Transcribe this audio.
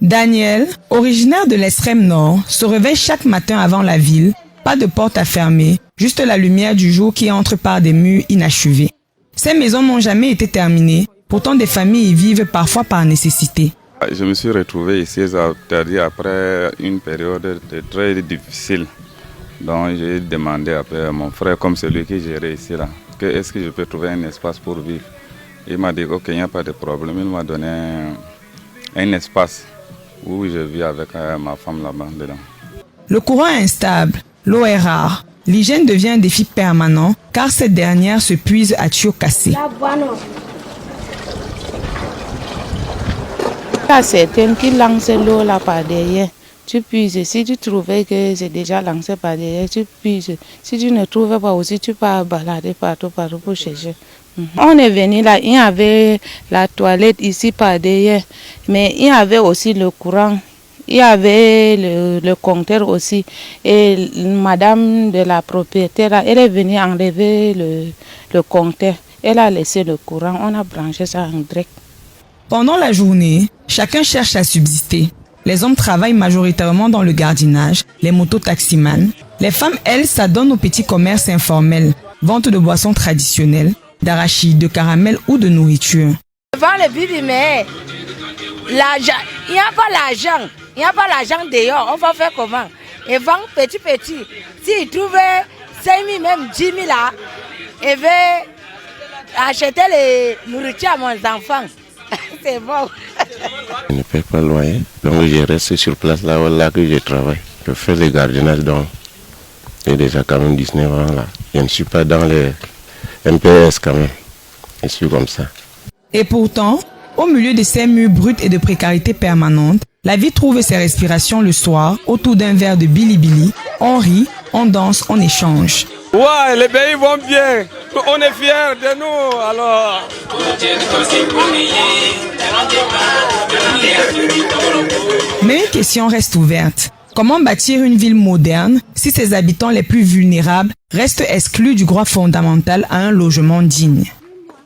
Daniel, originaire de l'extrême nord, se réveille chaque matin avant la ville. Pas de porte à fermer, juste la lumière du jour qui entre par des murs inachevés. Ces maisons n'ont jamais été terminées, pourtant des familles y vivent parfois par nécessité. Je me suis retrouvé ici, c'est-à-dire après une période très difficile. Donc j'ai demandé à mon frère, comme celui qui gérait ici, là, que est-ce que je peux trouver un espace pour vivre. Il m'a dit ok, il n'y a pas de problème. Il m'a donné un espace où je vis avec ma femme là-bas dedans. Le courant est instable, l'eau est rare. L'hygiène devient un défi permanent car cette dernière se puise à tuyaux cassés. Il y a certaines qui lancent l'eau là par derrière. Tu puises. Si tu trouvais que c'est déjà lancé par derrière, tu puises. Si tu ne trouves pas aussi, tu peux balader partout pour chercher. On est venu là, il y avait la toilette ici par derrière, mais il y avait aussi le courant. Il y avait le compteur aussi. Et madame de la propriétaire, elle est venue enlever le compteur. Elle a laissé le courant, on a branché ça en direct. Pendant la journée, chacun cherche à subsister. Les hommes travaillent majoritairement dans le gardiennage, les mototaximans. Les femmes, elles, s'adonnent aux petits commerces informels, vente de boissons traditionnelles, d'arachides, de caramel ou de nourriture. Devant le bibi, mais l'argent, il n'y a pas l'argent. Il n'y a pas l'argent dehors, on va faire comment? Et vendre petit. S'ils trouvent 5 000, même 10 000 là, et veut acheter les nourritures à mes enfants. C'est bon. Je ne paie pas loyer, donc je reste sur place là que je travaille. Je fais le gardiennage, donc j'ai déjà quand même 19 ans là. Je ne suis pas dans les MPS quand même, je suis comme ça. Et pourtant, au milieu de ces murs bruts et de précarité permanente, la vie trouve ses respirations le soir autour d'un verre de bilibili. On rit, on danse, on échange. Ouais, les pays vont bien. On est fiers de nous, alors. Mais une question reste ouverte. Comment bâtir une ville moderne si ses habitants les plus vulnérables restent exclus du droit fondamental à un logement digne?